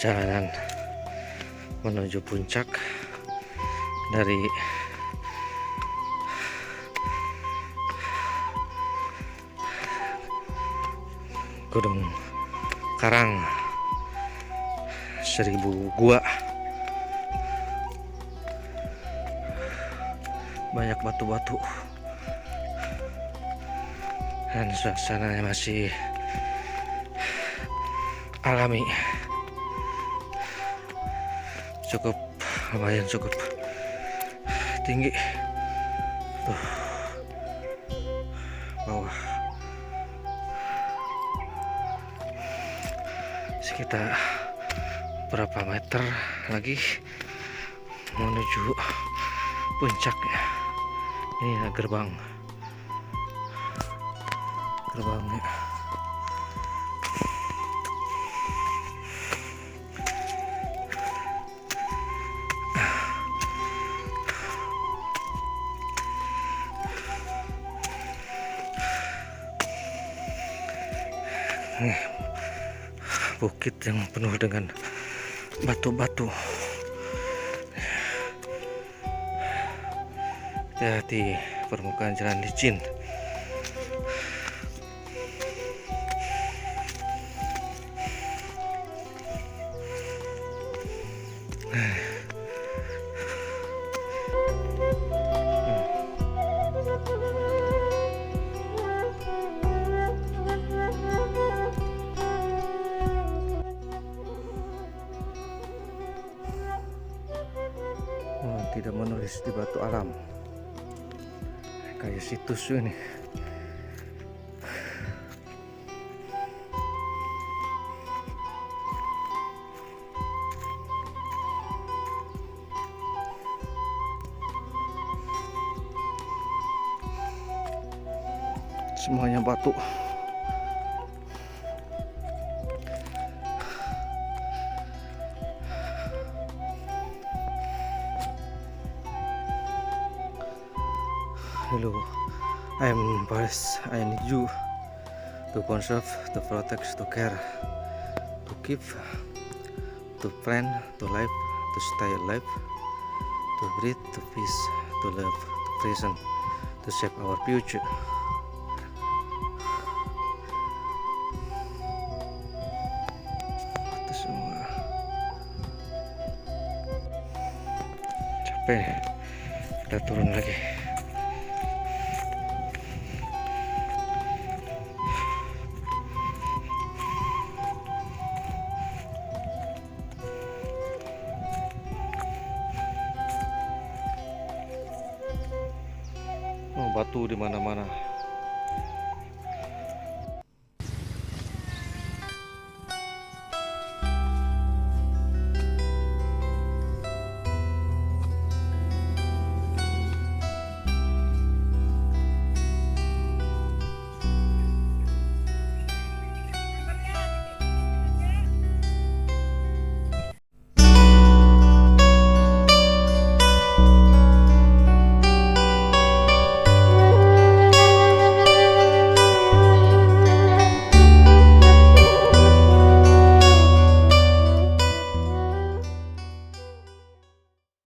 perjalanan menuju puncak dari Gunung Karang 1000 gua. Banyak batu-batu dan suasananya masih alami, lumayan cukup tinggi tuh bawah, sekitar berapa meter lagi menuju puncaknya. Ini gerbangnya. Bukit yang penuh dengan batu-batu. Hati-hati, permukaan jalan licin. Tidak menulis di batu alam kayak situs ini. Semuanya batu. Hello, I'm Paris. I need you to conserve, to protect, to care, to keep, to plan, to live, to stay alive, to breathe, to peace, to love, to present, to shape our future. Itu semua capek, kita turun lagi. Batu di mana-mana.